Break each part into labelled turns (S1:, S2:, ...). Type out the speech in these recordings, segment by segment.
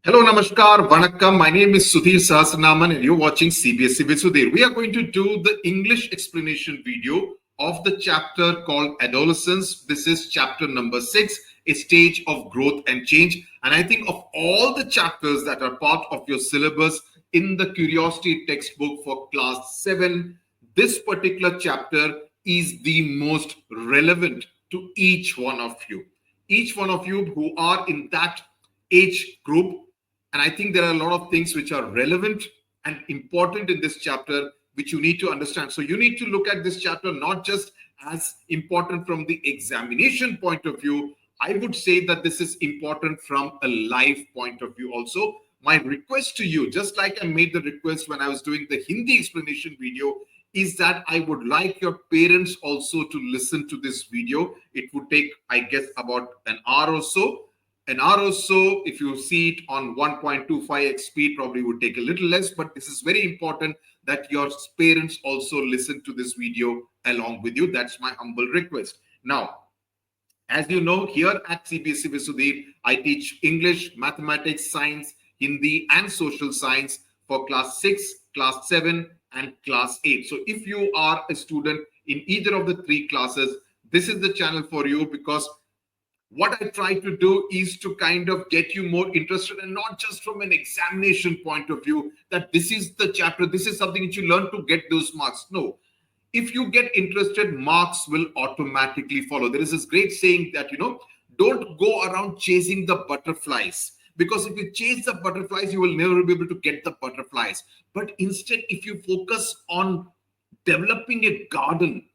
S1: Hello, Namaskar, Vanakkam. My name is Sudhir Sahasranaman and you're watching CBSE with Sudhir. We are going to do the English explanation video of the chapter called Adolescence. This is chapter number 6, a stage of growth and change. And I think of all the chapters that are part of your syllabus in the Curiosity textbook for class 7, this particular chapter is the most relevant to each one of you. Each one of you who are in that age group, and I think there are a lot of things which are relevant and important in this chapter, which you need to understand. So you need to look at this chapter not just as important from the examination point of view. I would say that this is important from a life point of view also. My request to you, just like I made the request when I was doing the Hindi explanation video, is that I would like your parents also to listen to this video. It would take, I guess, about an hour or so. An hour or so, if you see it on 1.25x speed, probably would take a little less, but this is very important that your parents also listen to this video along with you. That's my humble request. Now, as you know, here at CBSE with Sudhir, I teach English, mathematics, science, Hindi, and social science for class 6, class 7, and class 8. So if you are a student in either of the three classes, this is the channel for you, because what I try to do is to kind of get you more interested, and not just from an examination point of view, that this is the chapter, this is something that you learn to get those marks. No, if you get interested, marks will automatically follow. There is this great saying that, don't go around chasing the butterflies, because if you chase the butterflies, you will never be able to get the butterflies. But instead, if you focus on developing a garden,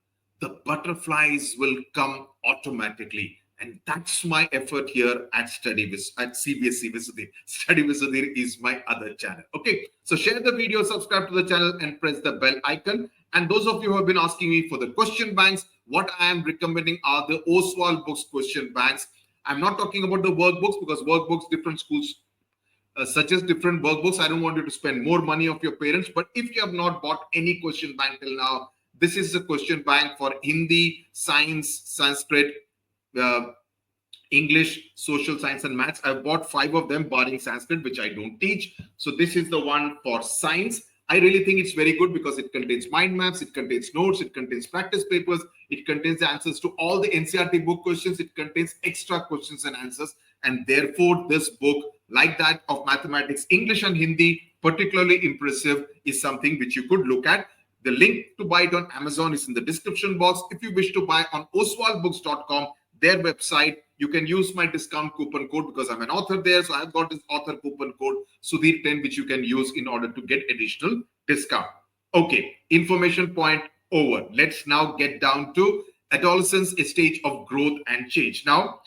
S1: the butterflies will come automatically. And that's my effort here at CBSE with Sudhir. Study with Sudhir is my other channel. Okay, so share the video, subscribe to the channel, and press the bell icon. And those of you who have been asking me for the question banks, what I am recommending are the Oswald books question banks. I'm not talking about the workbooks, because workbooks, different schools suggest different workbooks. I don't want you to spend more money of your parents. But if you have not bought any question bank till now, this is the question bank for Hindi, science, Sanskrit, English, social science, and maths. I've bought 5 of them, barring Sanskrit, which I don't teach. So this is the one for science. I really think it's very good because it contains mind maps, it contains notes, it contains practice papers, it contains the answers to all the NCERT book questions, it contains extra questions and answers. And therefore, this book, like that of mathematics, English, and Hindi, particularly impressive, is something which you could look at. The link to buy it on Amazon is in the description box. If you wish to buy on oswaldbooks.com, their website, you can use my discount coupon code, because I'm an author there. So I've got this author coupon code Sudhir10, which you can use in order to get additional discount. Okay, information point over. Let's now get down to adolescence, a stage of growth and change. Now,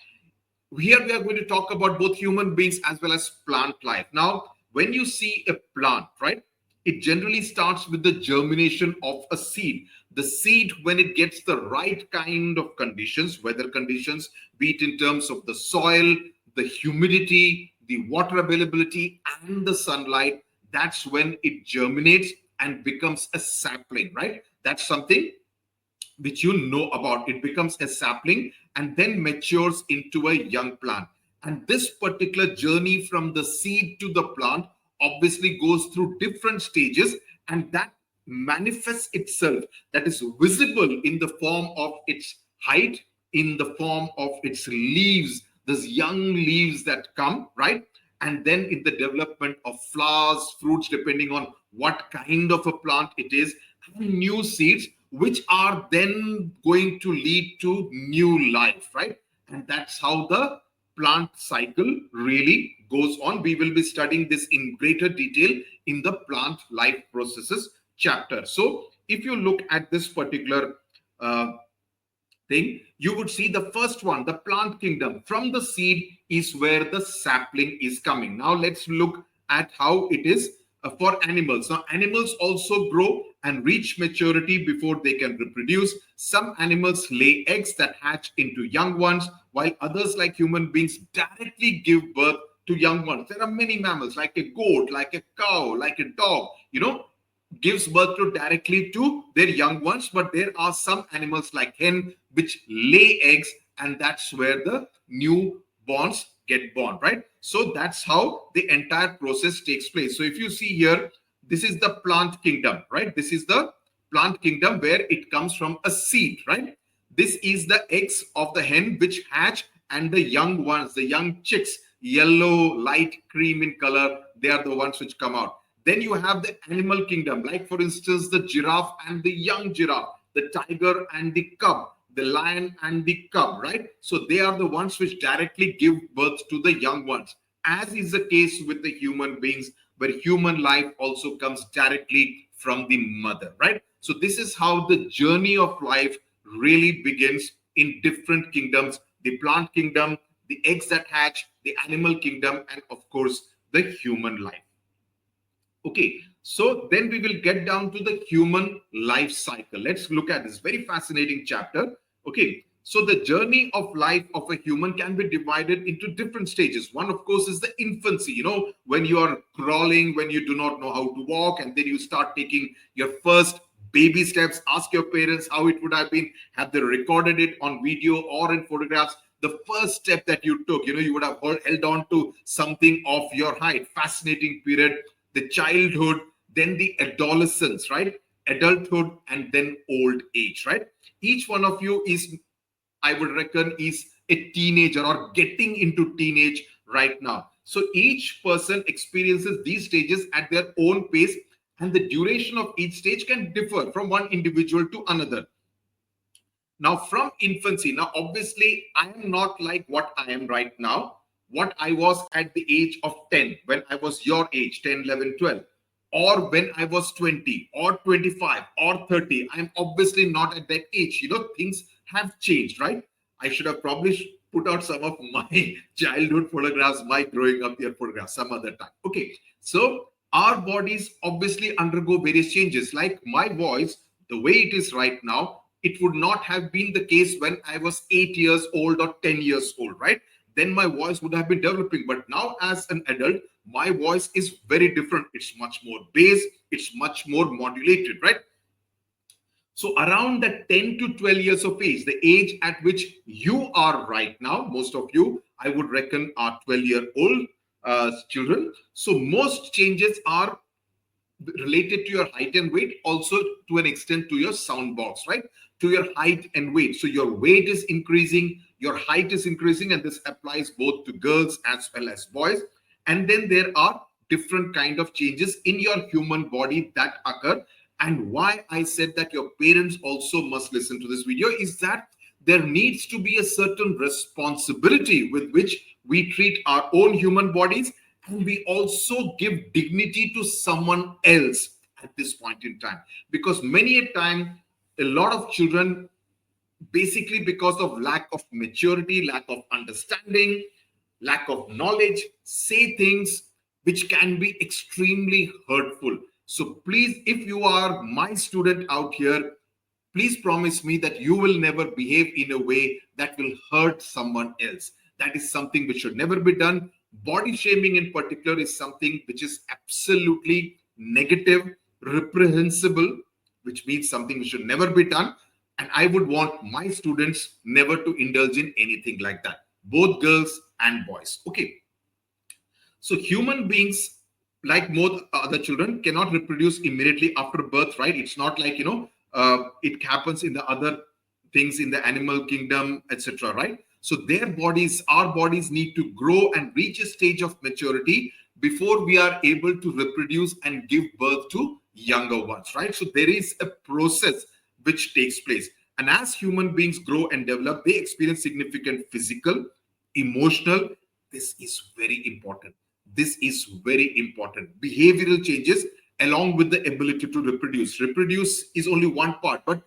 S1: here we are going to talk about both human beings as well as plant life. Now, when you see a plant, right, it generally starts with the germination of a seed. The seed, when it gets the right kind of conditions, weather conditions, be it in terms of the soil, the humidity, the water availability, and the sunlight, that's when it germinates and becomes a sapling, right? That's something which you know about. It becomes a sapling and then matures into a young plant. And this particular journey from the seed to the plant obviously goes through different stages, and that manifests itself, that is visible in the form of its height, in the form of its leaves, those young leaves that come, right? And then in the development of flowers, fruits, depending on what kind of a plant it is, and new seeds, which are then going to lead to new life, right? And that's how the plant cycle really goes on. We will be studying this in greater detail in the plant life processes chapter. So if you look at this particular thing, you would see the first one, the plant kingdom. From the seed is where the sapling is coming. Now let's look at how it is for animals. Now, animals also grow and reach maturity before they can reproduce. Some animals lay eggs that hatch into young ones, while others, like human beings, directly give birth to young ones. There are many mammals, like a goat, like a cow, like a dog, gives birth directly to their young ones. But there are some animals like hen which lay eggs, and that's where the newborns get born, right? So that's how the entire process takes place. So if you see here, this is the plant kingdom, right? This is the plant kingdom where it comes from a seed, right? This is the eggs of the hen which hatch, and the young ones, the young chicks, yellow, light cream in color, they are the ones which come out. Then you have the animal kingdom, like for instance, the giraffe and the young giraffe, the tiger and the cub, the lion and the cub, right? So they are the ones which directly give birth to the young ones, as is the case with the human beings, where human life also comes directly from the mother, right? So this is how the journey of life really begins in different kingdoms: the plant kingdom, the eggs that hatch, the animal kingdom, and of course, the human life. Okay, so then we will get down to the human life cycle. Let's look at this very fascinating chapter. Okay, so the journey of life of a human can be divided into different stages. One, of course, is the infancy, when you are crawling, when you do not know how to walk, and then you start taking your first baby steps. Ask your parents how it would have been. Have they recorded it on video or in photographs? The first step that you took, you would have held on to something of your height. Fascinating period. The childhood, then the adolescence, right? Adulthood, and then old age, right? Each one of you is, I would reckon, is a teenager or getting into teenage right now. So each person experiences these stages at their own pace, and the duration of each stage can differ from one individual to another. Now, from infancy, now obviously I am not like what I am right now, what I was at the age of 10, when I was your age, 10, 11, 12, or when I was 20 or 25 or 30. I'm obviously not at that age. Things have changed, right? I should have probably put out some of my childhood photographs, my growing up year photographs some other time. Okay, so our bodies obviously undergo various changes. Like my voice, the way it is right now, it would not have been the case when I was 8 years old or 10 years old, right? Then my voice would have been developing. But now as an adult, my voice is very different. It's much more bass. It's much more modulated, right? So around that 10 to 12 years of age, the age at which you are right now, most of you, I would reckon, are 12-year-old children. So most changes are related to your height and weight, also to an extent to your sound box, right? To your height and weight. So your weight is increasing, your height is increasing, and this applies both to girls as well as boys. And then there are different kind of changes in your human body that occur. And why I said that your parents also must listen to this video is that there needs to be a certain responsibility with which we treat our own human bodies, and we also give dignity to someone else at this point in time. Because many a time, a lot of children, basically because of lack of maturity, lack of understanding, lack of knowledge, say things which can be extremely hurtful. So please, if you are my student out here, please promise me that you will never behave in a way that will hurt someone else. That is something which should never be done. Body shaming in particular is something which is absolutely negative, reprehensible, which means something which should never be done. And I would want my students never to indulge in anything like that, both girls and boys. Okay. So human beings, like most other children, cannot reproduce immediately after birth, right? It's not like, it happens in the other things in the animal kingdom, etc., right? So their bodies, our bodies need to grow and reach a stage of maturity before we are able to reproduce and give birth to younger ones, right? So there is a process which takes place. And as human beings grow and develop, they experience significant physical, emotional, this is very important. This is very important. Behavioral changes along with the ability to reproduce. Reproduce is only one part, but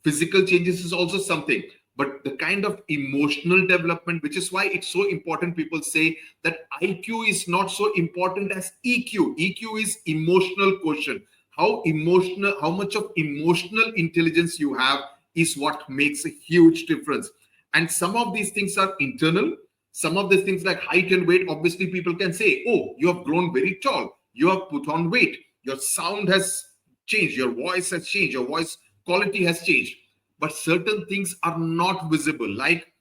S1: physical changes is also something. But the kind of emotional development, which is why it's so important, people say that IQ is not so important as EQ. EQ is emotional quotient. How much of emotional intelligence you have is what makes a huge difference. And some of these things are internal. Some of these things like height and weight, obviously people can say, oh, you have grown very tall. You have put on weight. Your sound has changed. Your voice has changed. Your voice quality has changed. But certain things are not visible, like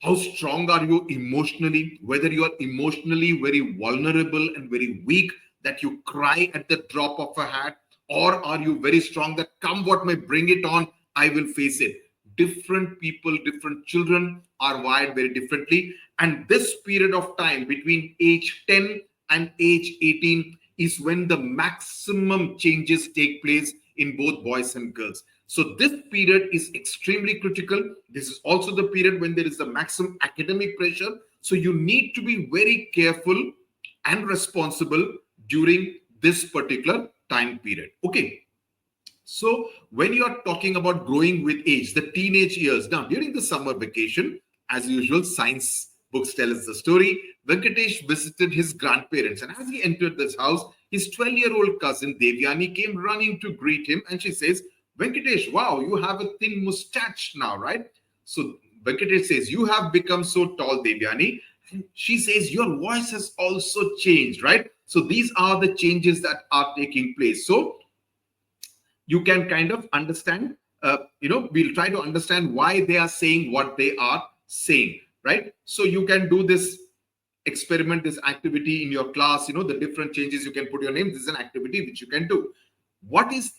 S1: How strong are you emotionally? Whether you are emotionally very vulnerable and very weak, that you cry at the drop of a hat, or are you very strong that come what may, bring it on, I will face it? Different people, different children are wired very differently. And this period of time between age 10 and age 18 is when the maximum changes take place in both boys and girls. So this period is extremely critical. This is also the period when there is the maximum academic pressure. So you need to be very careful and responsible during this particular time period. Okay. So when you are talking about growing with age, the teenage years, now during the summer vacation, as usual, science books tell us the story. Venkatesh visited his grandparents, and as he entered this house, his 12-year-old cousin Devyani came running to greet him, and she says, Venkatesh, wow, you have a thin mustache now, right? So Venkatesh says, you have become so tall, Devyani. And she says, your voice has also changed, right? So these are the changes that are taking place. So you can kind of understand, we'll try to understand why they are saying what they are saying, right? So you can do this experiment, this activity in your class, the different changes, you can put your name. This is an activity which you can do. What is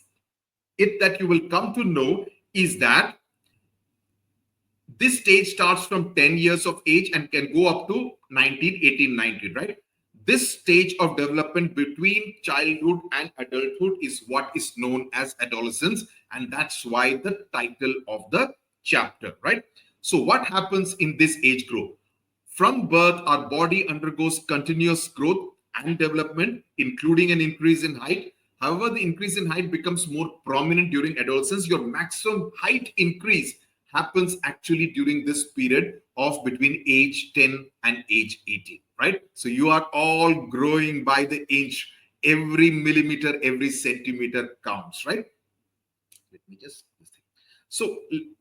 S1: it that you will come to know is that this stage starts from 10 years of age and can go up to 19, 18, 19, right? This stage of development between childhood and adulthood is what is known as adolescence. And that's why the title of the chapter, right? So what happens in this age group? From birth, our body undergoes continuous growth and development, including an increase in height. However, the increase in height becomes more prominent during adolescence. Your maximum height increase happens actually during this period of between age 10 and age 18, right? So you are all growing by the inch. Every millimeter, every centimeter counts, right? Let me just... So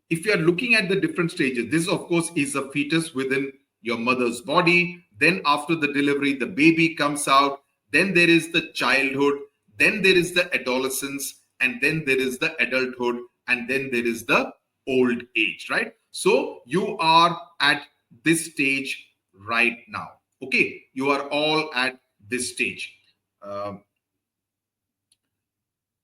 S1: if you are looking at the different stages, this of course is a fetus within your mother's body. Then after the delivery, the baby comes out. Then there is the childhood. Then there is the adolescence. And then there is the adulthood. And then there is the old age, right? So you are at this stage right now. Okay, you are all at this stage.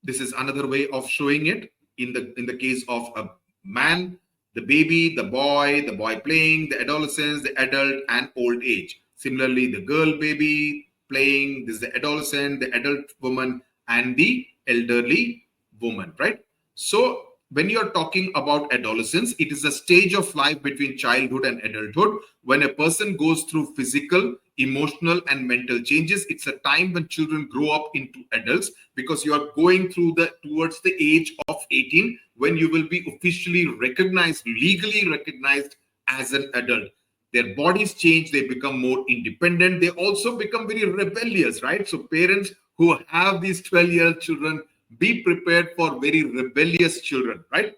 S1: This is another way of showing it. In the case of a man, the baby, the boy playing, the adolescence, the adult, and old age. Similarly, the girl baby playing, this is the adolescent, the adult woman, and the elderly woman, right? So when you're talking about adolescence, it is a stage of life between childhood and adulthood when a person goes through physical, emotional, and mental changes. It's a time when children grow up into adults, because you are going through towards the age of 18 when you will be officially recognized, legally recognized as an adult. Their bodies change, they become more independent, they also become very rebellious, right? So parents who have these 12-year-old children, be prepared for very rebellious children, right?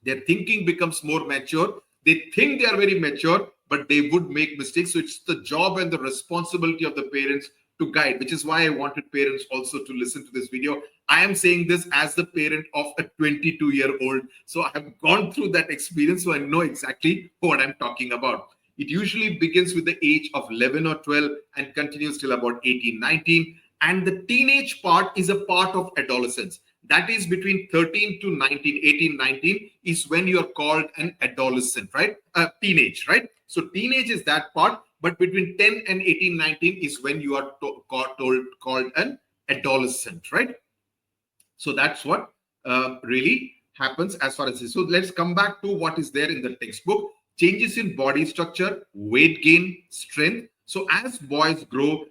S1: Their thinking becomes more mature. They think they are very mature, but they would make mistakes. So it's the job and the responsibility of the parents to guide, which is why I wanted parents also to listen to this video. I am saying this as the parent of a 22-year-old. So I have gone through that experience, so I know exactly what I'm talking about. It usually begins with the age of 11 or 12 and continues till about 18, 19. And the teenage part is a part of adolescence. That is between 13 to 19, 18, 19 is when you are called an adolescent, right? Teenage, right? So teenage is that part, but between 10 and 18, 19 is when you are called an adolescent, right? So that's what really happens as far as this. So let's come back to what is there in the textbook. Changes in body structure, weight gain, strength. So as boys grow,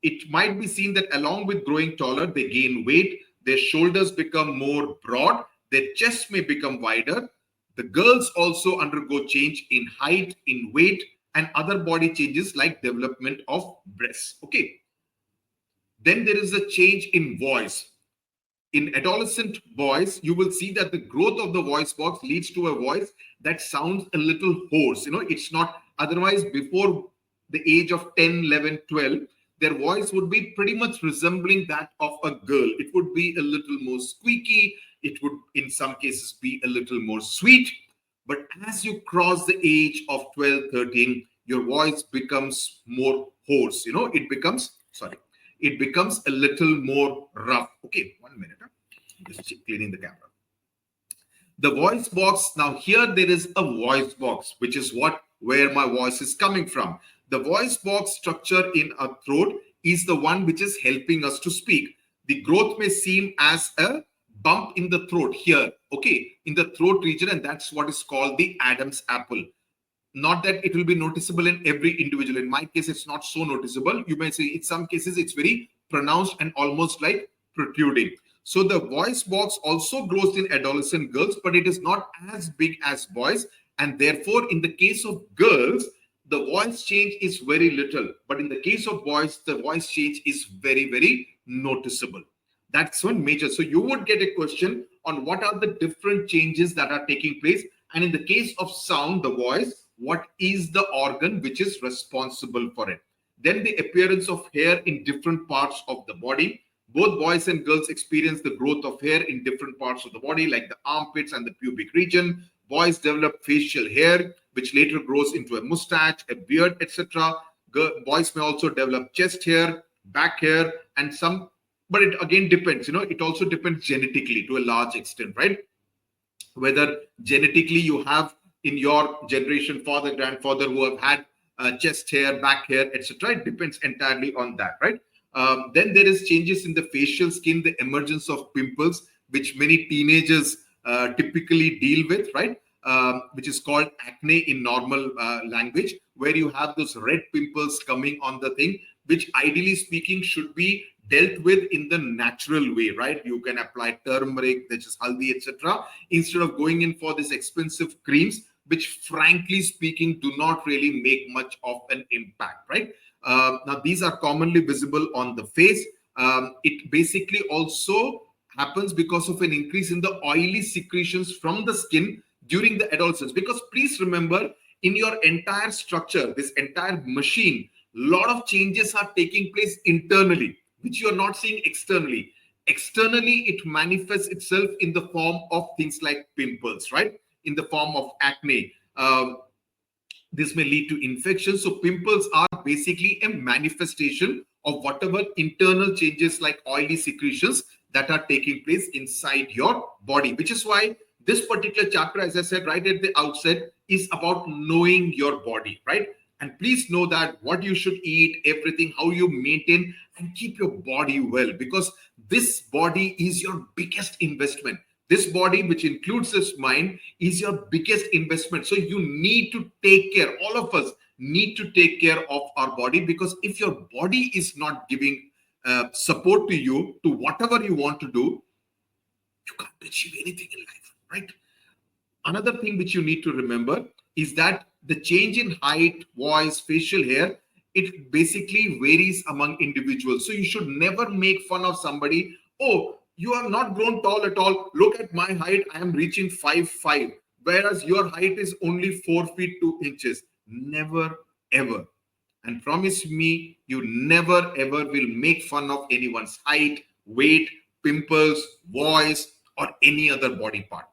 S1: it might be seen that along with growing taller, they gain weight, their shoulders become more broad, their chest may become wider. The girls also undergo change in height, in weight, and other body changes like development of breasts. Okay. Then there is a change in voice. In adolescent boys, you will see that the growth of the voice box leads to a voice that sounds a little hoarse. It's not otherwise. Before the age of 10, 11, 12, their voice would be pretty much resembling that of a girl. It would be a little more squeaky. It would, in some cases, be a little more sweet. But as you cross the age of 12, 13, your voice becomes more hoarse. It becomes a little more rough. Okay, 1 minute. Just cleaning the camera. The voice box. Now here there is a voice box, which is where my voice is coming from. The voice box structure in our throat is the one which is helping us to speak. The growth may seem as a bump in the throat here, okay, in the throat region, and that's what is called the Adam's apple. Not that it will be noticeable in every individual. In my case, it's not so noticeable. You may say in some cases it's very pronounced and almost like protruding. So the voice box also grows in adolescent girls, but it is not as big as boys. And therefore, in the case of girls, the voice change is very little. But in the case of boys, the voice change is very, very noticeable. That's one major. So you would get a question on what are the different changes that are taking place. And in the case of sound, the voice, what is the organ which is responsible for it? Then the appearance of hair in different parts of the body. Both boys and girls experience the growth of hair in different parts of the body, like the armpits and the pubic region. Boys develop facial hair, which later grows into a mustache, a beard, etc. Boys may also develop chest hair, back hair, and some, but it again depends, it also depends genetically to a large extent, right? Whether genetically you have in your generation father, grandfather who have had chest hair, back hair, etc. It depends entirely on that, right? Then there is changes in the facial skin, the emergence of pimples, which many teenagers typically deal with, right? Which is called acne in normal language, where you have those red pimples coming on the thing, which ideally speaking should be dealt with in the natural way, right? You can apply turmeric, which is haldi, etc., instead of going in for these expensive creams, which frankly speaking do not really make much of an impact, right? Now these are commonly visible on the face. It basically also happens because of an increase in the oily secretions from the skin during the adolescence. Because please remember, in your entire structure, this entire machine, a lot of changes are taking place internally, which you are not seeing externally. Externally, it manifests itself in the form of things like pimples, right? In the form of acne. This may lead to infections. So pimples are basically a manifestation of whatever internal changes like oily secretions that are taking place inside your body, which is why this particular chapter, as I said right at the outset, is about knowing your body, right? And please know that what you should eat, everything, how you maintain and keep your body well, because this body is your biggest investment. This body, which includes this mind, is your biggest investment. So you need to take care. All of us need to take care of our body, because if your body is not giving support to you, to whatever you want to do, you can't achieve anything in life, right? Another thing which you need to remember is that the change in height, voice, facial hair, it basically varies among individuals. So you should never make fun of somebody. Oh, you are not grown tall at all. Look at my height. I am reaching 5'5", whereas your height is only 4 feet 2 inches. Never, ever. And promise me, you never, ever will make fun of anyone's height, weight, pimples, voice, or any other body part.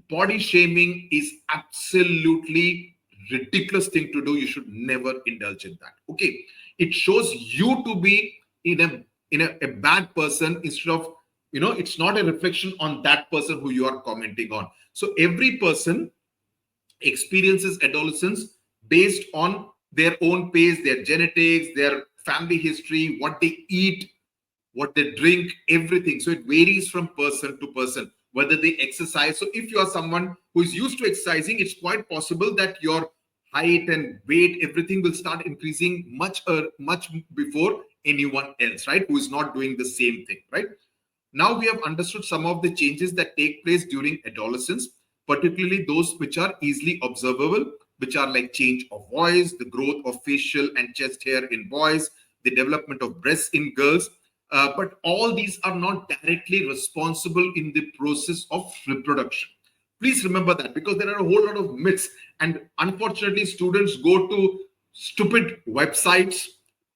S1: Body shaming is absolutely ridiculous thing to do. You should never indulge in that. Okay, it shows you to be in a bad person instead of, it's not a reflection on that person who you are commenting on. So every person experiences adolescence based on their own pace, their genetics, their family history, what they eat, what they drink, everything. So it varies from person to person, whether they exercise. So if you are someone who is used to exercising, it's quite possible that your height and weight, everything will start increasing much before anyone else, right? Who is not doing the same thing, right? Now we have understood some of the changes that take place during adolescence, particularly those which are easily observable, which are like change of voice, the growth of facial and chest hair in boys, the development of breasts in girls. But all these are not directly responsible in the process of reproduction. Please remember that, because there are a whole lot of myths, and unfortunately students go to stupid websites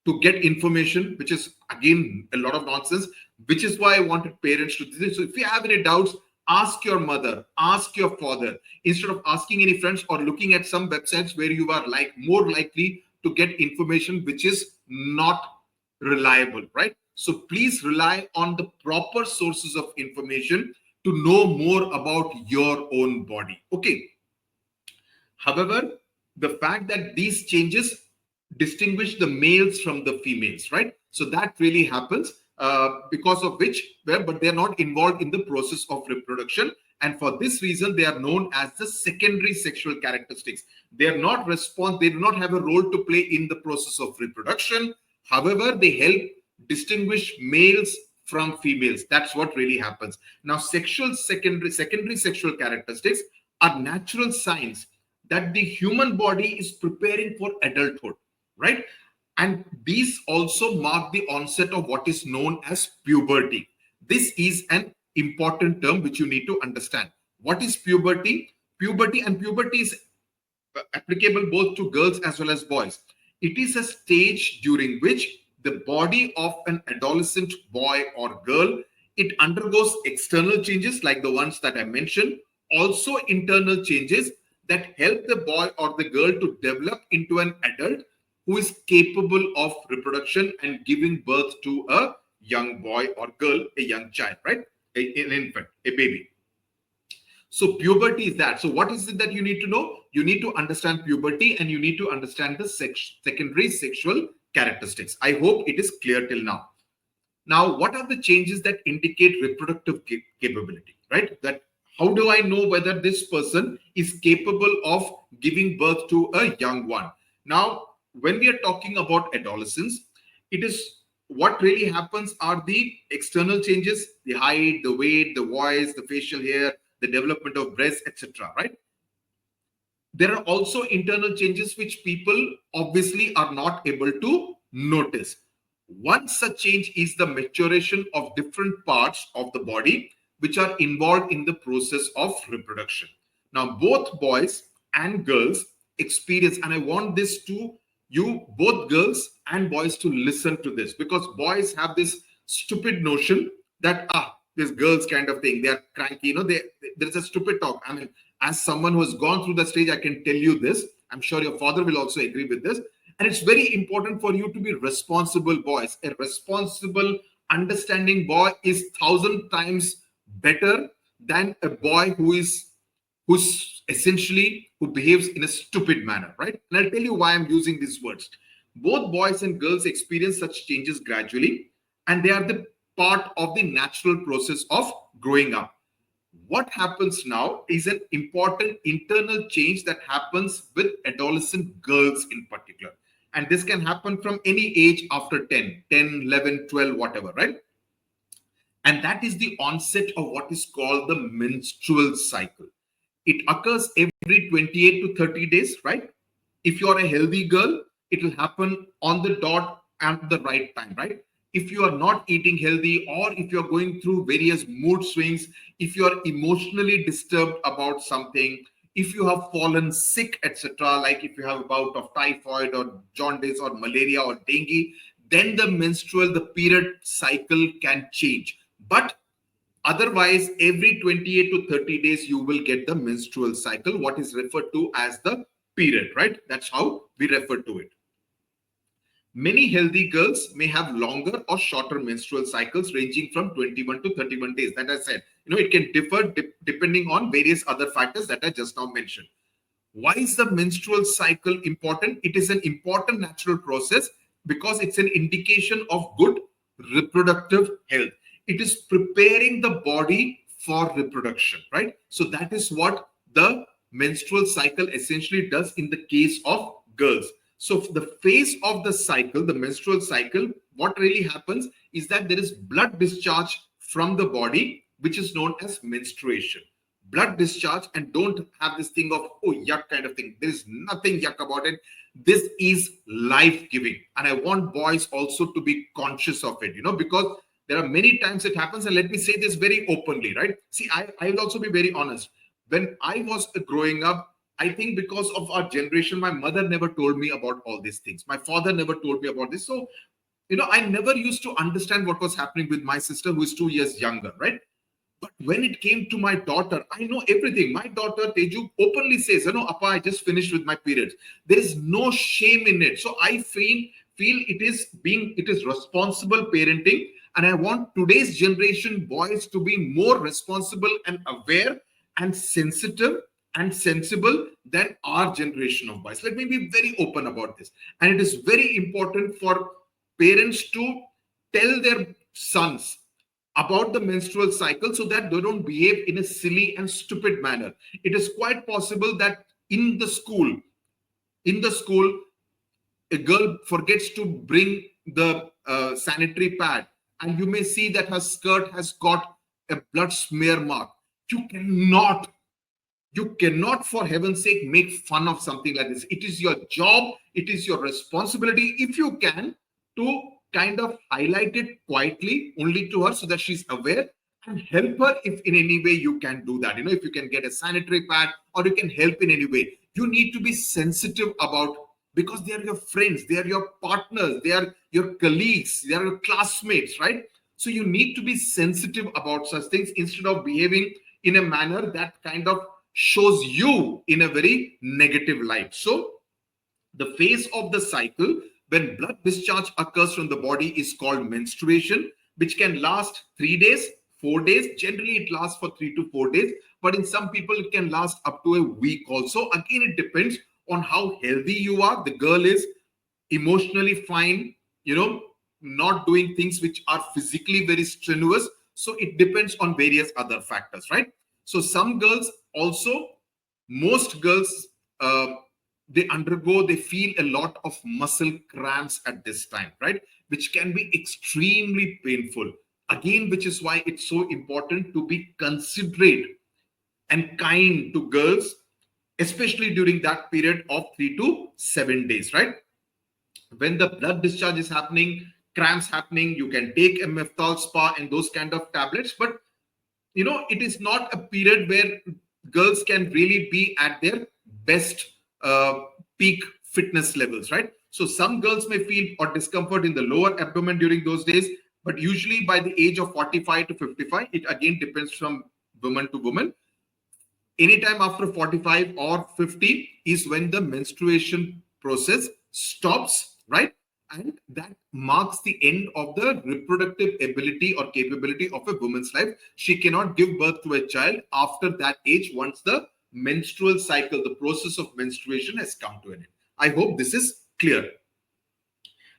S1: to get information, which is again a lot of nonsense, which is why I wanted parents to do this. So if you have any doubts, Ask your mother, ask your father, instead of asking any friends or looking at some websites where you are like more likely to get information which is not reliable, right? So please rely on the proper sources of information to know more about your own body. Okay. However, the fact that these changes distinguish the males from the females, right? So that really happens because of which, well, but they're not involved in the process of reproduction. And for this reason, they are known as the secondary sexual characteristics. They are not they do not have a role to play in the process of reproduction. However, they help distinguish males from females. That's what really happens. Now, secondary sexual characteristics are natural signs that the human body is preparing for adulthood, right? And these also mark the onset of what is known as puberty. This is an important term which you need to understand. What is puberty? Puberty is applicable both to girls as well as boys. It is a stage during which the body of an adolescent boy or girl, it undergoes external changes like the ones that I mentioned, also internal changes that help the boy or the girl to develop into an adult who is capable of reproduction and giving birth to a young boy or girl, a young child, right? An infant, a baby. So puberty is that. So what is it that you need to know? You need to understand puberty and you need to understand the secondary sexual characteristics. I hope it is clear till now. Now, what are the changes that indicate reproductive capability, right? That how do I know whether this person is capable of giving birth to a young one? Now, when we are talking about adolescence, it is what really happens are the external changes, the height, the weight, the voice, the facial hair, the development of breasts, etc. Right? There are also internal changes which people obviously are not able to notice. One such change is the maturation of different parts of the body which are involved in the process of reproduction. Now, both boys and girls experience, and I want this to you, both girls and boys, to listen to this, because boys have this stupid notion that, this girls kind of thing, they are cranky, there's a stupid talk. I mean, as someone who has gone through the stage, I can tell you this. I'm sure your father will also agree with this. And it's very important for you to be responsible boys. A responsible, understanding boy is 1,000 times better than a boy who's essentially who behaves in a stupid manner, right? And I'll tell you why I'm using these words. Both boys and girls experience such changes gradually, and they are the part of the natural process of growing up. What happens now is an important internal change that happens with adolescent girls in particular. And this can happen from any age after 10, 11, 12, whatever, right? And that is the onset of what is called the menstrual cycle. It occurs every 28 to 30 days, right? If you're a healthy girl, it will happen on the dot at the right time, right? If you are not eating healthy, or if you're going through various mood swings, if you're emotionally disturbed about something, if you have fallen sick, etc., like if you have a bout of typhoid or jaundice or malaria or dengue, then the period cycle can change. But otherwise, every 28 to 30 days, you will get the menstrual cycle, what is referred to as the period, right? That's how we refer to it. Many healthy girls may have longer or shorter menstrual cycles ranging from 21 to 31 days. That I said, it can differ depending on various other factors that I just now mentioned. Why is the menstrual cycle important? It is an important natural process because it's an indication of good reproductive health. It is preparing the body for reproduction, right? So that is what the menstrual cycle essentially does in the case of girls. So the phase of the cycle, the menstrual cycle, what really happens is that there is blood discharge from the body, which is known as menstruation. Blood discharge, and don't have this thing of, oh, yuck kind of thing. There is nothing yuck about it. This is life-giving. And I want boys also to be conscious of it, because there are many times it happens. And let me say this very openly, right? See, I will also be very honest. When I was growing up, I think because of our generation, my mother never told me about all these things. My father never told me about this. So, I never used to understand what was happening with my sister, who is 2 years younger, right? But when it came to my daughter, I know everything. My daughter, Teju, openly says, Appa, I just finished with my periods. There is no shame in it. So I feel it is responsible parenting. And I want today's generation boys to be more responsible and aware and sensitive and sensible than our generation of boys. Let me be very open about this. And it is very important for parents to tell their sons about the menstrual cycle so that they don't behave in a silly and stupid manner. It is quite possible that in the school, a girl forgets to bring the sanitary pad, and you may see that her skirt has got a blood smear mark. You cannot for heaven's sake make fun of something like this. It is your job, it is your responsibility, if you can, to kind of highlight it quietly only to her so that she's aware, and help her if in any way you can do that. If you can get a sanitary pad or you can help in any way, you need to be sensitive about, because they are your friends, they are your partners, they are your colleagues, they are your classmates, right? So you need to be sensitive about such things instead of behaving in a manner that kind of shows you in a very negative light. So the phase of the cycle when blood discharge occurs from the body is called menstruation, which can last 3 days, 4 days. Generally, it lasts for 3 to 4 days, but in some people, it can last up to a week also. Again, it depends on how healthy you are. The girl is emotionally fine, not doing things which are physically very strenuous. So it depends on various other factors, right? So some girls also, most girls, they feel a lot of muscle cramps at this time, right? Which can be extremely painful. Again, which is why it's so important to be considerate and kind to girls, especially during that period of 3 to 7 days, right? When the blood discharge is happening, cramps happening, you can take a menthol spa and those kind of tablets, but it is not a period where girls can really be at their best peak fitness levels, right? So some girls may feel or discomfort in the lower abdomen during those days, but usually by the age of 45 to 55, it again depends from woman to woman. Anytime after 45 or 50 is when the menstruation process stops, right? And that marks the end of the reproductive ability or capability of a woman's life. She cannot give birth to a child after that age once the menstrual cycle, the process of menstruation has come to an end. I hope this is clear.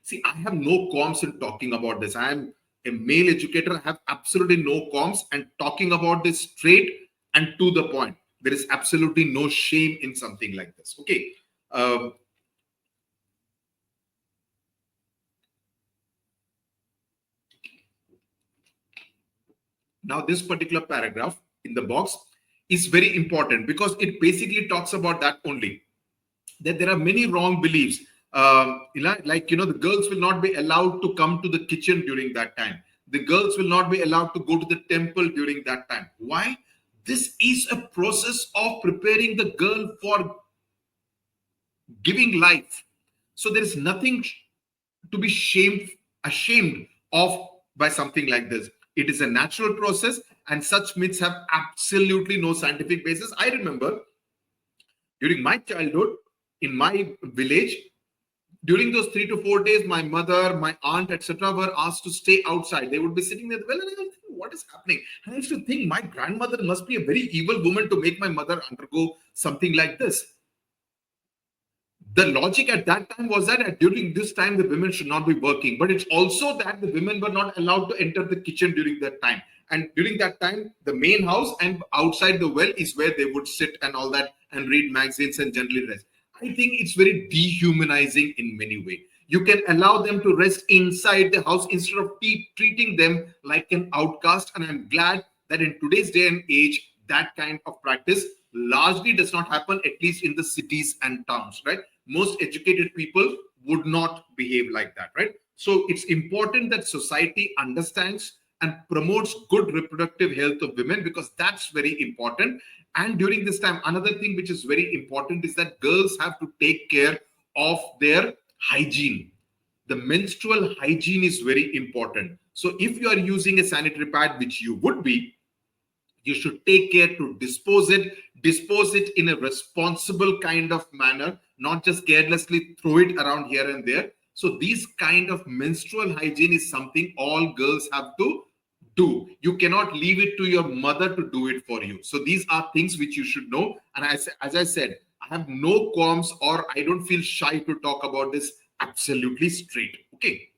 S1: See, I have no qualms in talking about this. I am a male educator. I have absolutely no qualms and talking about this straight and to the point. There is absolutely no shame in something like this. Okay. Now, this particular paragraph in the box is very important because it basically talks about that only. That there are many wrong beliefs. The girls will not be allowed to come to the kitchen during that time. The girls will not be allowed to go to the temple during that time. Why? This is a process of preparing the girl for giving life. So there is nothing to be ashamed of by something like this. It is a natural process, and such myths have absolutely no scientific basis. I remember during my childhood in my village, during those 3 to 4 days, my mother, my aunt, etc., were asked to stay outside. They would be sitting there. Well, and I was thinking, what is happening? And I used to think my grandmother must be a very evil woman to make my mother undergo something like this. The logic at that time was that during this time, the women should not be working. But it's also that the women were not allowed to enter the kitchen during that time. And during that time, the main house and outside the well is where they would sit and all that and read magazines and generally rest. I think it's very dehumanizing in many ways. You can allow them to rest inside the house instead of treating them like an outcast. And I'm glad that in today's day and age, that kind of practice largely does not happen, at least in the cities and towns, right? Most educated people would not behave like that, right? So it's important that society understands and promotes good reproductive health of women, because that's very important. And during this time, another thing which is very important is that girls have to take care of their hygiene. The menstrual hygiene is very important. So if you are using a sanitary pad, which you would be, You should take care to dispose it in a responsible kind of manner, not just carelessly throw it around here and there. So these kind of menstrual hygiene is something all girls have to do. You cannot leave it to your mother to do it for you. So these are things which you should know. And as I said, I have no qualms, or I don't feel shy to talk about this absolutely straight. Okay.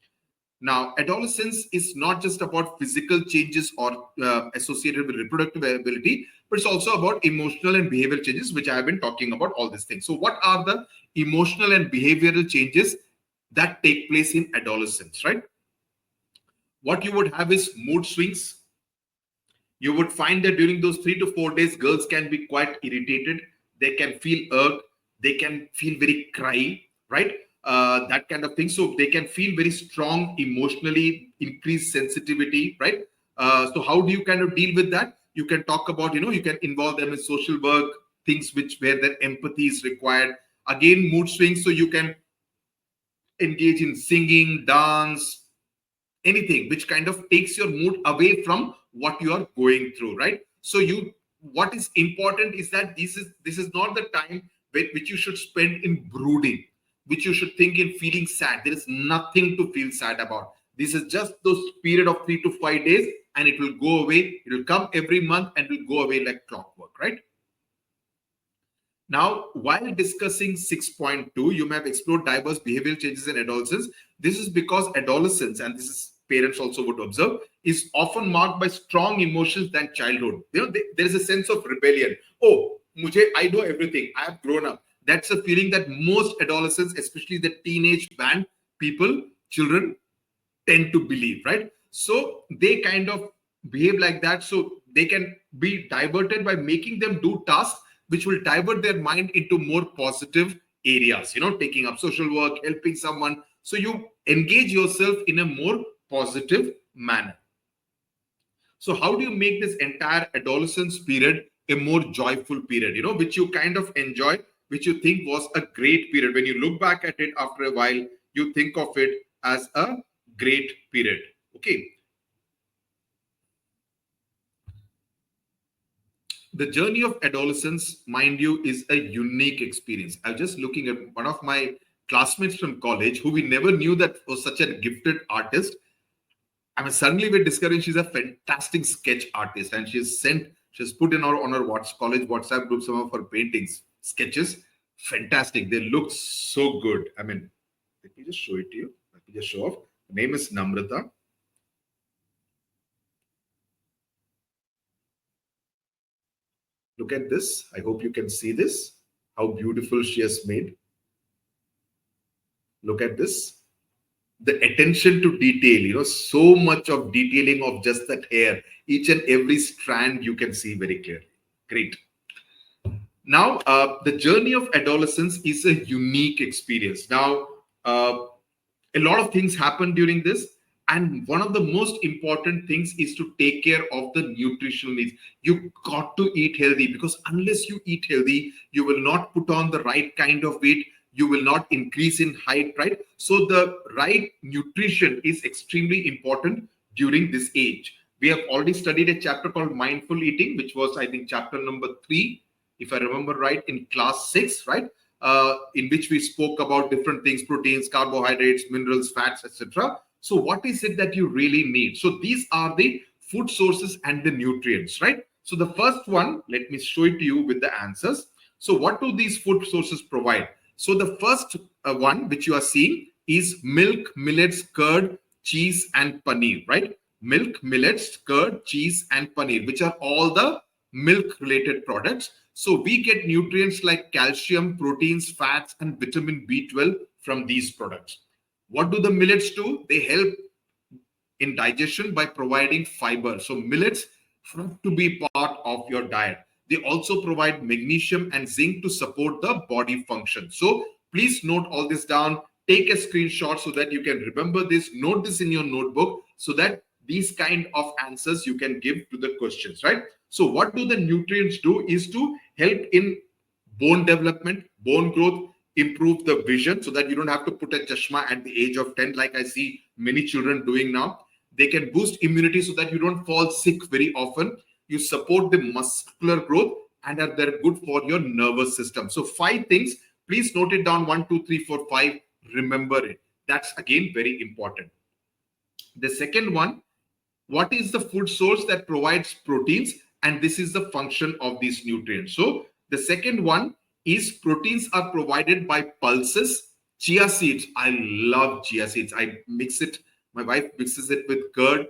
S1: Now, adolescence is not just about physical changes or associated with reproductive ability, but it's also about emotional and behavioral changes, which I have been talking about all these things. So what are the emotional and behavioral changes that take place in adolescence, right? What you would have is mood swings. You would find that during those 3 to 4 days, girls can be quite irritated. They can feel irked. They can feel very cry, right? That kind of thing. So they can feel very strong emotionally, increased sensitivity, right? So how do you kind of deal with that? You can talk about, you can involve them in social work, things where their empathy is required. Again, mood swings. So you can engage in singing, dance, anything which kind of takes your mood away from what you are going through, right? So what is important is that this is not the time which you should spend in brooding, which you should think in feeling sad. There is nothing to feel sad about. This is just those period of 3 to 5 days, and it will go away. It will come every month and will go away like clockwork, right? Now, while discussing 6.2, you may have explored diverse behavioral changes in adolescence. This is because adolescence, and this is parents also would observe, is often marked by strong emotions than childhood. There is a sense of rebellion. Oh, I know everything. I have grown up. That's a feeling that most adolescents, especially the teenage band people, children, tend to believe, right? So they kind of behave like that. So they can be diverted by making them do tasks which will divert their mind into more positive areas, taking up social work, helping someone. So you engage yourself in a more positive manner. So how do you make this entire adolescence period a more joyful period, which you kind of enjoy, which you think was a great period? When you look back at it after a while, you think of it as a great period. Okay. The journey of adolescence, mind you, is a unique experience. I was just looking at one of my classmates from college who we never knew that was such a gifted artist. I mean, suddenly we're discovering she's a fantastic sketch artist, and she's put in on her college WhatsApp group some of her paintings, sketches. Fantastic. They look so good. I mean, let me just show it to you. Let me just show off. Her name is Namrata. Look at this. I hope you can see this. How beautiful she has made. Look at this. The attention to detail, so much of detailing of just that hair. Each and every strand you can see very clearly. Great. Now, the journey of adolescence is a unique experience. Now, a lot of things happen during this. And one of the most important things is to take care of the nutritional needs. You got to eat healthy, because unless you eat healthy, you will not put on the right kind of weight. You will not increase in height, right? So the right nutrition is extremely important during this age. We have already studied a chapter called mindful eating, which was, I think, chapter number 3, if I remember right, in class 6, right? In which we spoke about different things: proteins, carbohydrates, minerals, fats, etc. So what is it that you really need? So these are the food sources and the nutrients, right? So the first one, let me show it to you with the answers. So what do these food sources provide? So the first one which you are seeing is milk, millets, curd, cheese, and paneer, right? Milk, millets, curd, cheese, and paneer, which are all the milk related products. So we get nutrients like calcium, proteins, fats, and vitamin B12 from these products. What do the millets do? They help in digestion by providing fiber. So millets have to be part of your diet. They also provide magnesium and zinc to support the body function. So please note all this down. Take a screenshot so that you can remember this. Note this in your notebook so that these kind of answers you can give to the questions, right? So what do the nutrients do is to help in bone development, bone growth, improve the vision so that you don't have to put a chashma at the age of 10 like I see many children doing now. They can boost immunity so that you don't fall sick very often. you support the muscular growth, and are they're good for your nervous system. So 5 things, please note it down: 1, 2, 3, 4, 5. Remember it. That's again very important. The second one, what is the food source that provides proteins? And this is the function of these nutrients. So the second one is proteins are provided by pulses. Chia seeds. I love chia seeds. I mix it. My wife mixes it with curd,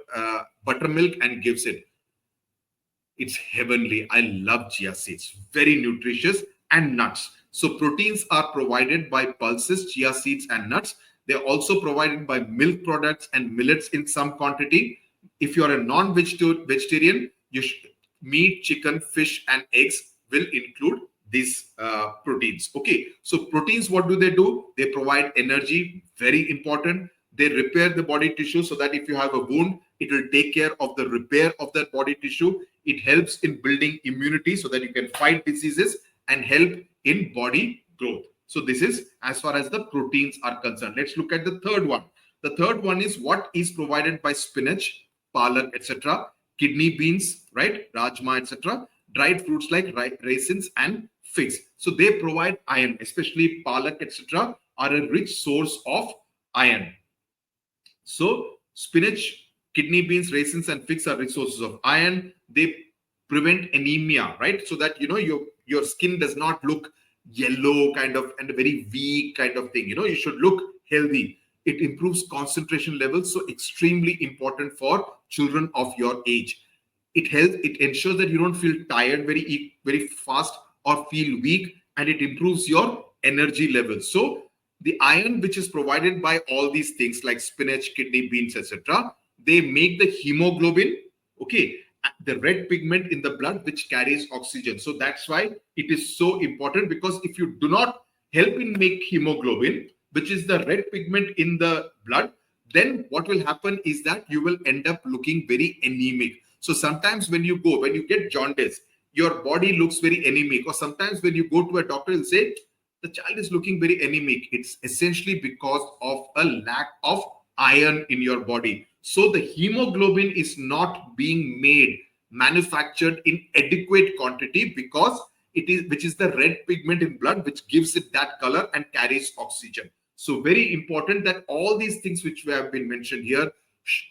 S1: buttermilk, and gives it. It's heavenly. I love chia seeds. Very nutritious. And nuts. So proteins are provided by pulses, chia seeds, and nuts. They're also provided by milk products and millets in some quantity. If you're a non-vegetarian, meat, chicken, fish, and eggs will include these proteins. Okay, so proteins, what do? They provide energy, very important. They repair the body tissue, so that if you have a wound, it will take care of the repair of that body tissue. It helps in building immunity so that you can fight diseases and help in body growth. So this is as far as the proteins are concerned. Let's look at the third one. The third one is what is provided by spinach, palak, etc., kidney beans, right, rajma, etc., dried fruits like raisins and figs. So they provide iron, especially palak, etc., are a rich source of iron. So spinach, kidney beans, raisins, and figs are rich sources of iron. They prevent anemia, right? So that your skin does not look yellow kind of and a very weak kind of thing. You should look healthy. It improves concentration levels, so extremely important for children of your age. It ensures that you don't feel tired very fast or feel weak, and it improves your energy levels. So the iron which is provided by all these things like spinach, kidney beans, etc., they make the hemoglobin, okay, the red pigment in the blood which carries oxygen. So that's why it is so important, because if you do not help in make hemoglobin, which is the red pigment in the blood, then what will happen is that you will end up looking very anemic. So sometimes when you get jaundice, your body looks very anemic. Or sometimes when you go to a doctor, he'll say, the child is looking very anemic. It's essentially because of a lack of iron in your body. So the hemoglobin is not being manufactured in adequate quantity, because which is the red pigment in blood which gives it that color and carries oxygen. So very important that all these things which we have been mentioned here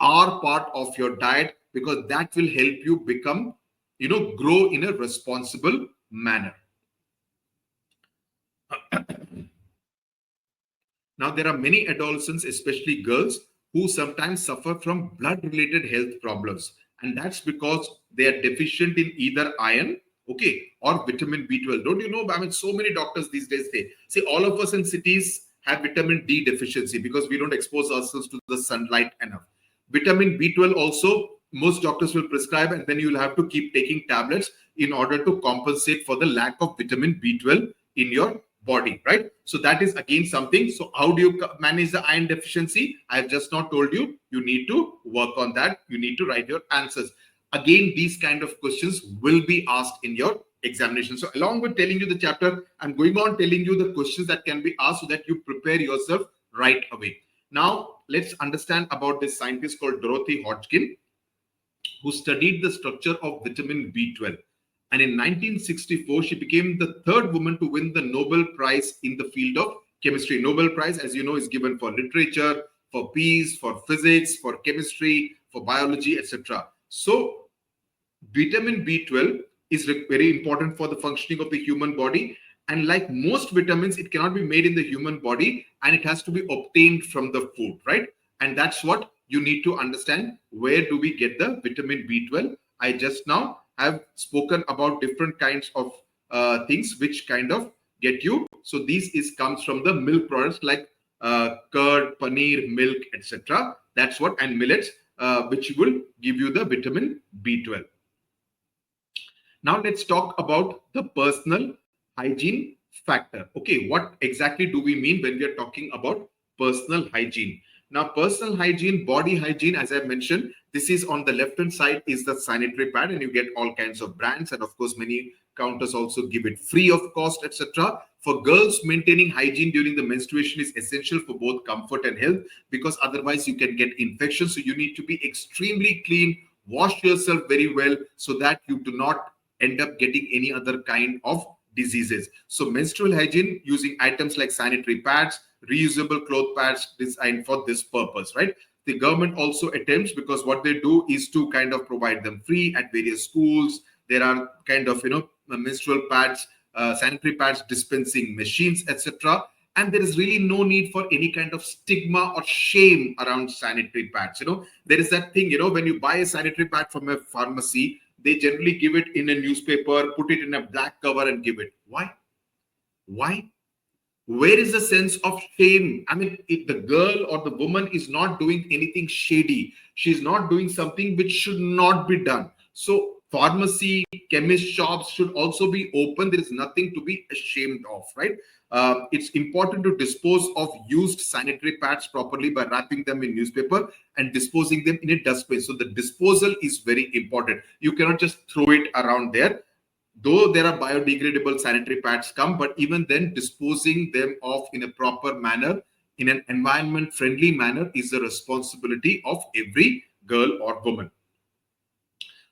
S1: are part of your diet, because that will help you become, grow in a responsible manner. Now, there are many adolescents, especially girls, who sometimes suffer from blood-related health problems. And that's because they are deficient in either iron, okay, or vitamin B12. Don't you know? I mean, so many doctors these days say all of us in cities have vitamin D deficiency because we don't expose ourselves to the sunlight enough. Vitamin B12 also, most doctors will prescribe, and then you'll have to keep taking tablets in order to compensate for the lack of vitamin B12 in your body, right? So that is again something. So how do you manage the iron deficiency? I have just not told you. You need to work on that. You need to write your answers. Again, these kind of questions will be asked in your examination. So along with telling you the chapter, I'm going on telling you the questions that can be asked so that you prepare yourself right away. Now, let's understand about this scientist called Dorothy Hodgkin, who studied the structure of vitamin B12. And in 1964, she became the third woman to win the Nobel Prize in the field of chemistry. Nobel Prize, as you know, is given for literature, for peace, for physics, for chemistry, for biology, etc. So vitamin B12 is very important for the functioning of the human body. And like most vitamins, it cannot be made in the human body, and it has to be obtained from the food, right? And that's what you need to understand. Where do we get the vitamin B12? I just now have spoken about different kinds of things which kind of get you. So this comes from the milk products like curd, paneer, milk, etc. That's what, and millets, which will give you the vitamin B12. Now let's talk about the personal hygiene factor. Okay, what exactly do we mean when we are talking about personal hygiene? Now, personal hygiene, body hygiene, as I mentioned, this is on the left-hand side is the sanitary pad, and you get all kinds of brands. And of course, many counters also give it free of cost, etc. For girls, maintaining hygiene during the menstruation is essential for both comfort and health, because otherwise you can get infections. So you need to be extremely clean, wash yourself very well so that you do not end up getting any other kind of diseases. So menstrual hygiene using items like sanitary pads, reusable cloth pads designed for this purpose, right? The government also attempts, because what they do is to kind of provide them free at various schools. There are kind of, menstrual pads, sanitary pads dispensing machines, etc. And there is really no need for any kind of stigma or shame around sanitary pads. There is that thing, when you buy a sanitary pad from a pharmacy, they generally give it in a newspaper, put it in a black cover and give it. Why? Why? Where is the sense of shame? I mean, if the girl or the woman is not doing anything shady, she's not doing something which should not be done. So pharmacy, chemist shops should also be open. There is nothing to be ashamed of, right? It's important to dispose of used sanitary pads properly by wrapping them in newspaper and disposing them in a dustbin. So the disposal is very important. You cannot just throw it around there. Though there are biodegradable sanitary pads come, but even then disposing them off in a proper manner, in an environment friendly manner, is the responsibility of every girl or woman.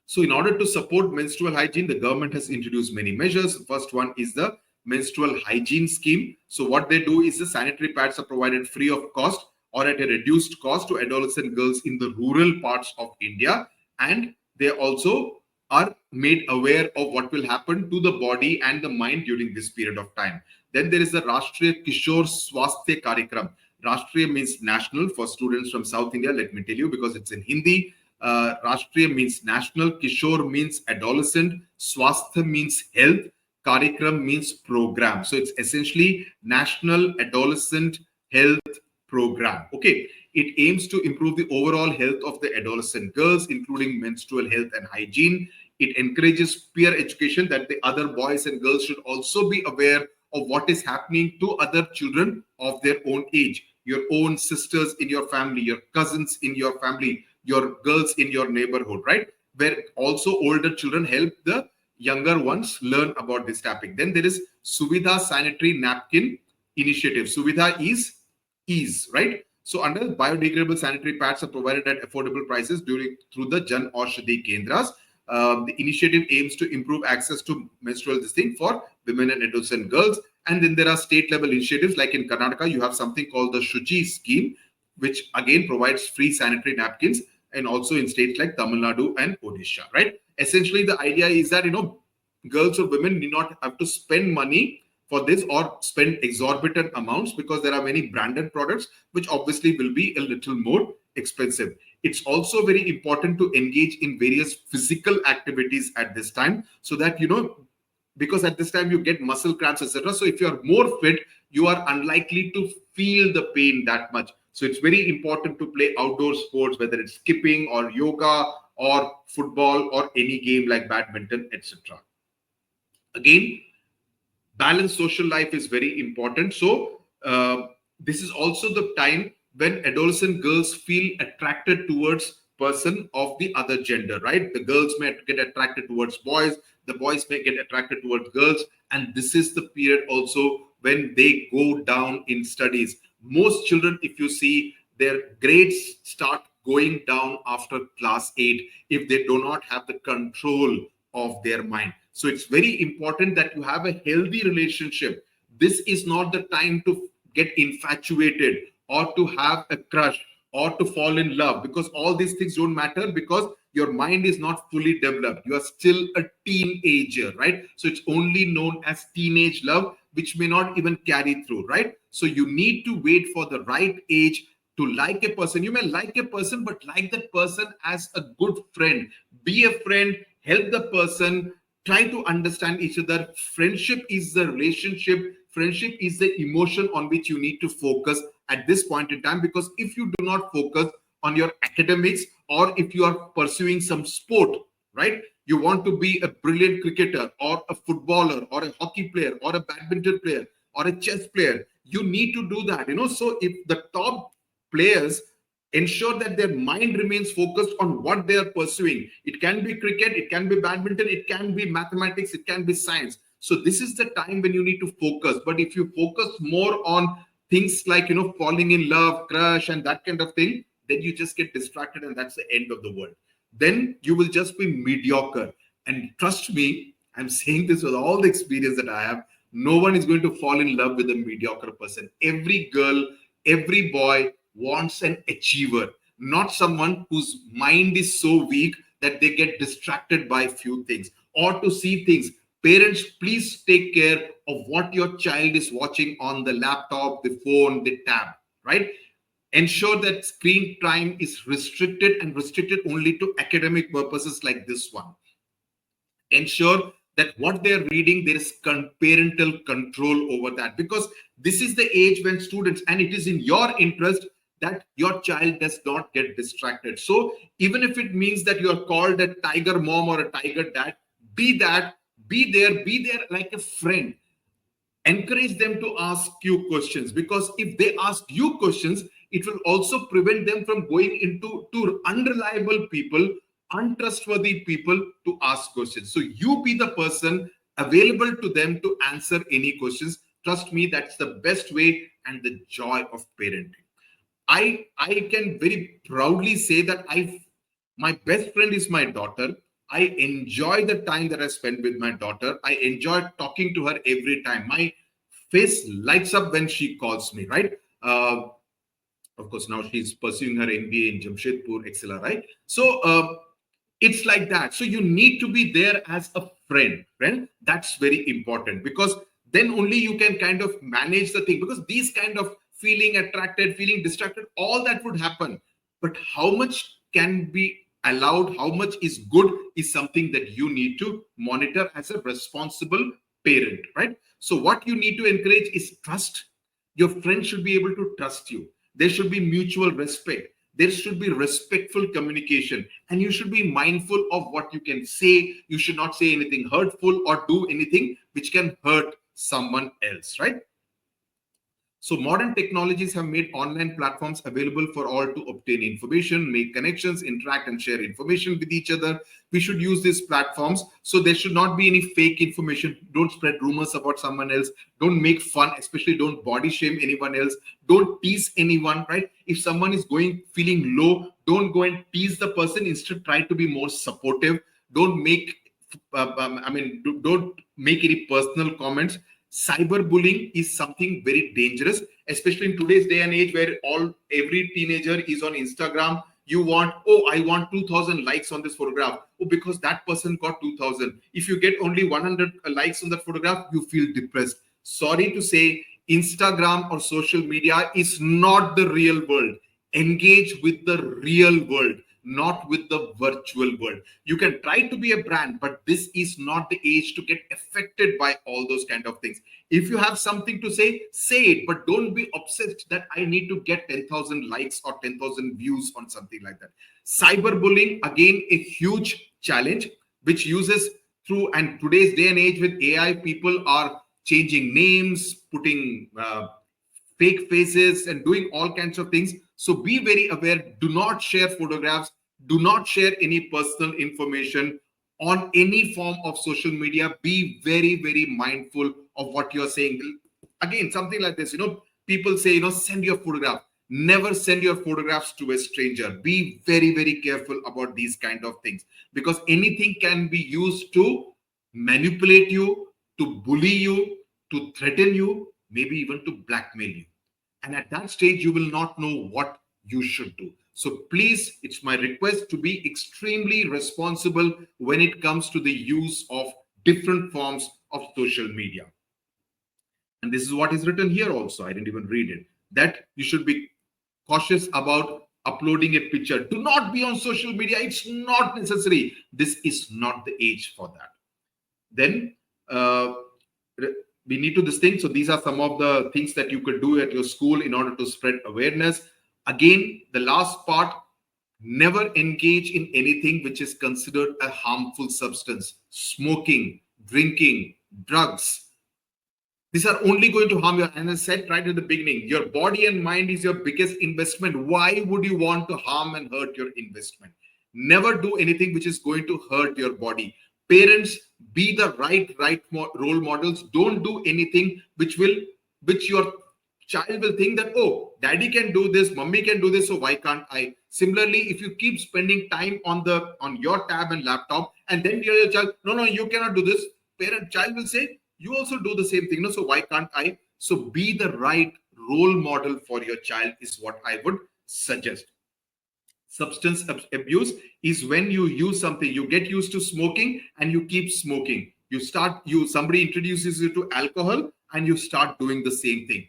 S1: So in order to support menstrual hygiene, the government has introduced many measures. First one is the menstrual hygiene scheme. So what they do is the sanitary pads are provided free of cost or at a reduced cost to adolescent girls in the rural parts of India. And they also are made aware of what will happen to the body and the mind during this period of time. Then there is the Rashtriya Kishore Swasthya Karikram. Rashtriya means national for students from South India. Let me tell you, because it's in Hindi. Rashtriya means national, Kishore means adolescent, Swasthya means health, Karikram means program. So it's essentially National Adolescent Health Program. Okay. It aims to improve the overall health of the adolescent girls, including menstrual health and hygiene. It encourages peer education, that the other boys and girls should also be aware of what is happening to other children of their own age, your own sisters in your family, your cousins in your family, your girls in your neighborhood, right? Where also older children help the younger ones learn about this topic. Then there is Suvidha Sanitary Napkin Initiative. Suvidha is ease, right? So under biodegradable sanitary pads are provided at affordable prices through the Jan Aushadhi Kendras. The initiative aims to improve access to menstrual thing for women and adolescent girls. And then there are state level initiatives, like in Karnataka, you have something called the Shuchi scheme, which again provides free sanitary napkins, and also in states like Tamil Nadu and Odisha, right? Essentially, the idea is that, girls or women need not have to spend money for this or spend exorbitant amounts, because there are many branded products which obviously will be a little more expensive. It's also very important to engage in various physical activities at this time, so that, because at this time you get muscle cramps, etc. So if you are more fit, you are unlikely to feel the pain that much. So it's very important to play outdoor sports, whether it's skipping or yoga or football or any game like badminton, etc. Again, balanced social life is very important. So this is also the time when adolescent girls feel attracted towards person of the other gender, right? The girls may get attracted towards boys, the boys may get attracted towards girls, and this is the period also when they go down in studies. Most children, if you see, their grades start going down after class 8 if they do not have the control of their mind. So it's very important that you have a healthy relationship. This is not the time to get infatuated or to have a crush or to fall in love, because all these things don't matter, because your mind is not fully developed. You are still a teenager, right? So it's only known as teenage love, which may not even carry through, right? So you need to wait for the right age to like a person. You may like a person, but like that person as a good friend. Be a friend, help the person, try to understand each other. Friendship is the relationship. Friendship is the emotion on which you need to focus at this point in time, because if you do not focus on your academics, or if you are pursuing some sport, right? You want to be a brilliant cricketer or a footballer or a hockey player or a badminton player or a chess player, you need to do that, So if the top players ensure that their mind remains focused on what they are pursuing, it can be cricket, it can be badminton, it can be mathematics, it can be science. So this is the time when you need to focus. But if you focus more on things like, falling in love, crush, and that kind of thing, then you just get distracted, and that's the end of the world. then you will just be mediocre. And trust me, I'm saying this with all the experience that I have. No one is going to fall in love with a mediocre person. Every girl, every boy wants an achiever, not someone whose mind is so weak that they get distracted by few things or to see things. Parents, please take care of what your child is watching on the laptop, the phone, the tab, right? Ensure that screen time is restricted and restricted only to academic purposes like this one. Ensure that what they're reading, there is parental control over that, because this is the age when students, and it is in your interest that your child does not get distracted. So even if it means that you are called a tiger mom or a tiger dad, be that, be there like a friend. Encourage them to ask you questions, because if they ask you questions, it will also prevent them from going into to unreliable people, untrustworthy people to ask questions. So you be the person available to them to answer any questions. Trust me, that's the best way and the joy of parenting. I can very proudly say that my best friend is my daughter. I enjoy the time that I spend with my daughter. I enjoy talking to her every time. My face lights up when she calls me, right? Of course, now she's pursuing her MBA in Jamshedpur, etc., right? So it's like that. So you need to be there as a friend, right? That's very important, because then only you can kind of manage the thing, because these kind of feeling attracted, feeling distracted, all that would happen. But how much can be allowed, how much is good, is something that you need to monitor as a responsible parent, right? So what you need to encourage is trust. Your friend should be able to trust you. There should be mutual respect. There should be respectful communication, and you should be mindful of what you can say. You should not say anything hurtful or do anything which can hurt someone else, right? So modern technologies have made online platforms available for all to obtain information, make connections, interact and share information with each other. We should use these platforms. So there should not be any fake information. Don't spread rumors about someone else. Don't make fun, especially don't body shame anyone else. Don't tease anyone, right? If someone is feeling low, don't go and tease the person. Instead, try to be more supportive. Don't make, don't make any personal comments. Cyberbullying is something very dangerous, especially in today's day and age where every teenager is on Instagram. You want, oh, I want 2,000 likes on this photograph. Oh, because that person got 2,000. If you get only 100 likes on that photograph, you feel depressed. Sorry to say, Instagram or social media is not the real world. Engage with the real world, not with the virtual world. You can try to be a brand, but this is not the age to get affected by all those kind of things. If you have something to say it, but don't be obsessed that I need to get 10,000 likes or 10,000 views on something like that. Cyberbullying, again, a huge challenge, which uses through, and today's day and age with AI, people are changing names, putting fake faces and doing all kinds of things. So be very aware. Do not share photographs. Do not share any personal information on any form of social media. Be very, very mindful of what you're saying. Again, something like this, people say, send your photograph. Never send your photographs to a stranger. Be very, very careful about these kind of things, because anything can be used to manipulate you, to bully you, to threaten you, maybe even to blackmail you. And at that stage, you will not know what you should do. So please, it's my request to be extremely responsible when it comes to the use of different forms of social media. And this is what is written here also. I didn't even read it. That you should be cautious about uploading a picture. Do not be on social media. It's not necessary. This is not the age for that. Then we need to this thing. So these are some of the things that you could do at your school in order to spread awareness. Again, the last part, never engage in anything which is considered a harmful substance. Smoking, drinking, drugs. These are only going to harm you. And as I said right at the beginning, your body and mind is your biggest investment. Why would you want to harm and hurt your investment? Never do anything which is going to hurt your body. Parents, be the right role models. Don't do anything which your child will think that, oh, daddy can do this, mummy can do this, so why can't I? Similarly, if you keep spending time on your tab and laptop, and then tell your child, no, you cannot do this, child will say, you also do the same thing, no, so why can't I? So be the right role model for your child is what I would suggest. Substance abuse is when you use something, you get used to smoking and you keep smoking. Somebody introduces you to alcohol and you start doing the same thing.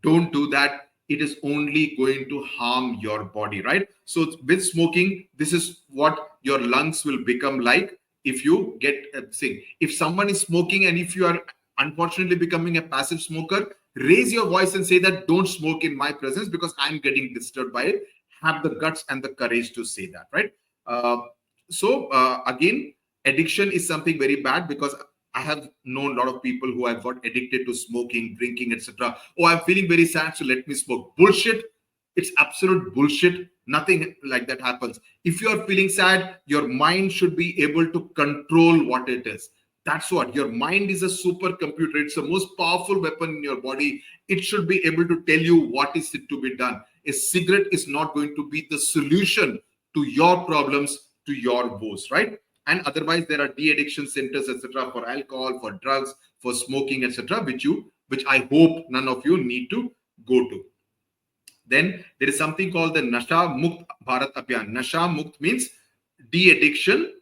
S1: Don't do that. It is only going to harm your body, right? So with smoking, this is what your lungs will become like if you get sick. If someone is smoking and if you are unfortunately becoming a passive smoker, raise your voice and say that don't smoke in my presence because I'm getting disturbed by it. Have the guts and the courage to say that, right? Again, addiction is something very bad because I have known a lot of people who have got addicted to smoking, drinking, etc. Oh, I'm feeling very sad, so let me smoke. Bullshit. It's absolute bullshit. Nothing like that happens. If you are feeling sad, your mind should be able to control what it is. That's what your mind is, a supercomputer. It's the most powerful weapon in your body. It should be able to tell you what is it to be done. A cigarette is not going to be the solution to your problems, to your woes, right? And otherwise, there are de-addiction centers, etc., for alcohol, for drugs, for smoking, etc., which I hope none of you need to go to. Then there is something called the Nasha Mukt Bharat Abhiyan. Nasha Mukt means de-addiction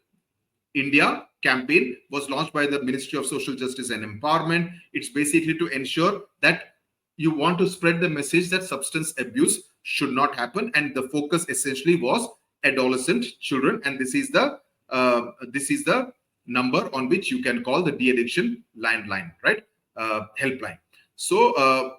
S1: India campaign was launched by the Ministry of Social Justice and Empowerment. It's basically to ensure that you want to spread the message that substance abuse should not happen, and the focus essentially was adolescent children. And this is the number on which you can call the de-addiction landline, right? Helpline. So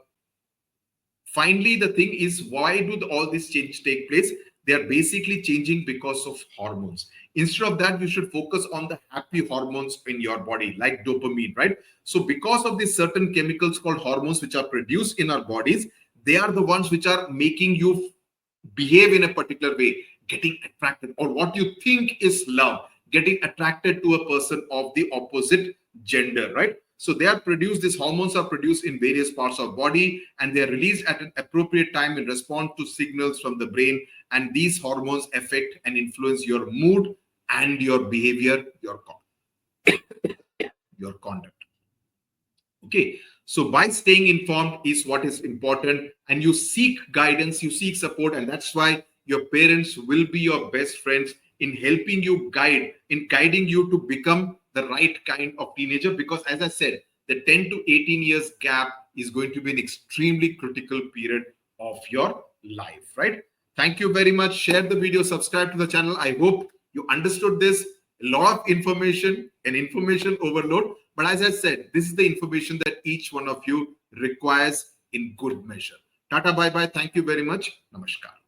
S1: finally, the thing is, why do all these changes take place? They are basically changing because of hormones. Instead of that, you should focus on the happy hormones in your body, like dopamine, right? So because of these certain chemicals called hormones, which are produced in our bodies, they are the ones which are making you behave in a particular way, getting attracted, or what you think is love, getting attracted to a person of the opposite gender, right? So they are produced, these hormones are produced in various parts of body, and they are released at an appropriate time in response to signals from the brain. And these hormones affect and influence your mood and your behavior, your conduct. Okay, so by staying informed is what is important, and you seek guidance, you seek support, and that's why your parents will be your best friends in helping you guiding you to become the right kind of teenager. Because as I said, the 10 to 18 years gap is going to be an extremely critical period of your life, right? Thank you very much. Share the video, subscribe to the channel. I hope you understood this. A lot of information, an information overload. But as I said, this is the information that each one of you requires in good measure. Tata, bye-bye. Thank you very much. Namaskar.